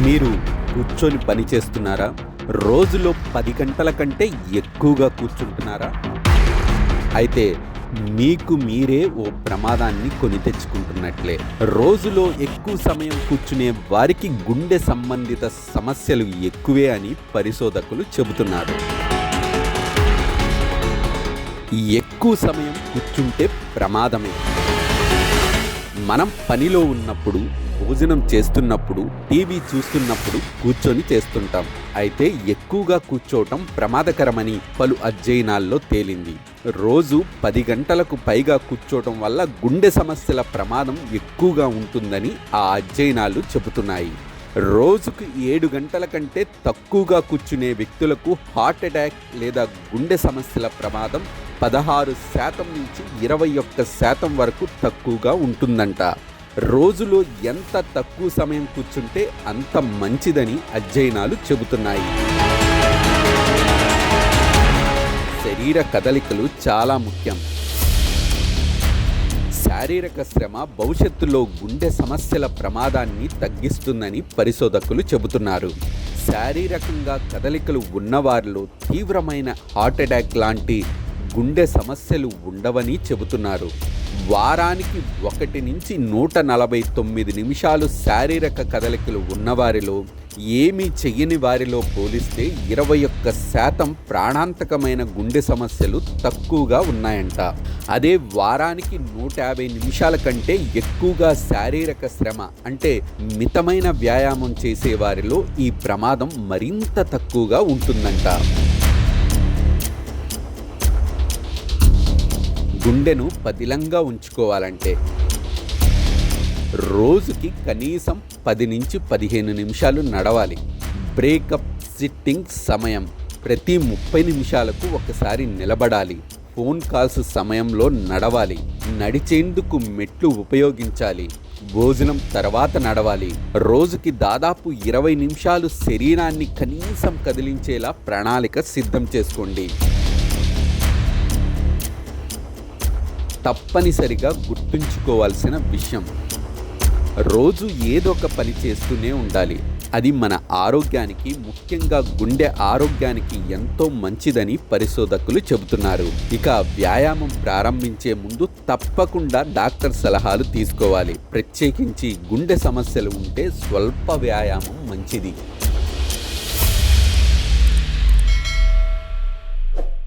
మీరు కూర్చొని పని చేస్తున్నారా? రోజులో 10 గంటల కంటే ఎక్కువగా కూర్చుంటున్నారా? అయితే మీకు మీరే ఓ ప్రమాదాన్ని కొని తెచ్చుకుంటున్నట్లే. రోజులో ఎక్కువ సమయం కూర్చునే వారికి గుండె సంబంధిత సమస్యలు ఎక్కువే అని పరిశోధకులు చెబుతున్నారు. ఎక్కువ సమయం కూర్చుంటే ప్రమాదమే. మనం పనిలో ఉన్నప్పుడు, భోజనం చేస్తున్నప్పుడు, టీవీ చూస్తున్నప్పుడు కూర్చొని చేస్తుంటాం. అయితే ఎక్కువగా కూర్చోవటం ప్రమాదకరమని పలు అధ్యయనాల్లో తేలింది. రోజు 10 గంటలకు పైగా కూర్చోవటం వల్ల గుండె సమస్యల ప్రమాదం ఎక్కువగా ఉంటుందని ఆ అధ్యయనాలు చెబుతున్నాయి. రోజుకు 7 గంటల కంటే తక్కువగా కూర్చునే వ్యక్తులకు హార్ట్ అటాక్ లేదా గుండె సమస్యల ప్రమాదం 16% నుంచి 21% వరకు తక్కువగా ఉంటుందంట. రోజులో ఎంత తక్కువ సమయం కూర్చుంటే అంత మంచిదని అధ్యయనాలు చెబుతున్నాయి. శరీర కదలికలు చాలా ముఖ్యం. శారీరక శ్రమ భవిష్యత్తులో గుండె సమస్యల ప్రమాదాన్ని తగ్గిస్తుందని పరిశోధకులు చెబుతున్నారు. శారీరకంగా కదలికలు ఉన్నవారిలో తీవ్రమైన హార్ట్ అటాక్ లాంటి గుండె సమస్యలు ఉండవని చెబుతున్నారు. వారానికి 1 నుంచి 149 నిమిషాలు శారీరక కదలికలు ఉన్నవారిలో, ఏమీ చెయ్యని వారిలో పోలిస్తే 21% ప్రాణాంతకమైన గుండె సమస్యలు తక్కువగా ఉన్నాయంట. అదే వారానికి 150 నిమిషాల కంటే ఎక్కువగా శారీరక శ్రమ అంటే మితమైన వ్యాయామం చేసేవారిలో ఈ ప్రమాదం మరింత తక్కువగా ఉంటుందంట. గుండెను పదిలంగా ఉంచుకోవాలంటే రోజుకి కనీసం 10 నుంచి 15 నిమిషాలు నడవాలి. బ్రేకప్ సిట్టింగ్ సమయం ప్రతి 30 నిమిషాలకు ఒకసారి నిలబడాలి. ఫోన్ కాల్స్ సమయంలో నడవాలి. నడిచేందుకు మెట్లు ఉపయోగించాలి. భోజనం తర్వాత నడవాలి. రోజుకి దాదాపు 20 నిమిషాలు శరీరాన్ని కనీసం కదిలించేలా ప్రణాళిక సిద్ధం చేసుకోండి. తప్పనిసరిగా గుర్తుంచుకోవాల్సిన విషయం, రోజు ఏదో ఒక పని చేస్తూనే ఉండాలి. అది మన ఆరోగ్యానికి, ముఖ్యంగా గుండె ఆరోగ్యానికి ఎంతో మంచిదని పరిశోధకులు చెబుతున్నారు. ఇక వ్యాయామం ప్రారంభించే ముందు తప్పకుండా డాక్టర్ సలహాలు తీసుకోవాలి. ప్రత్యేకించి గుండె సమస్యలు ఉంటే స్వల్ప వ్యాయామం మంచిది.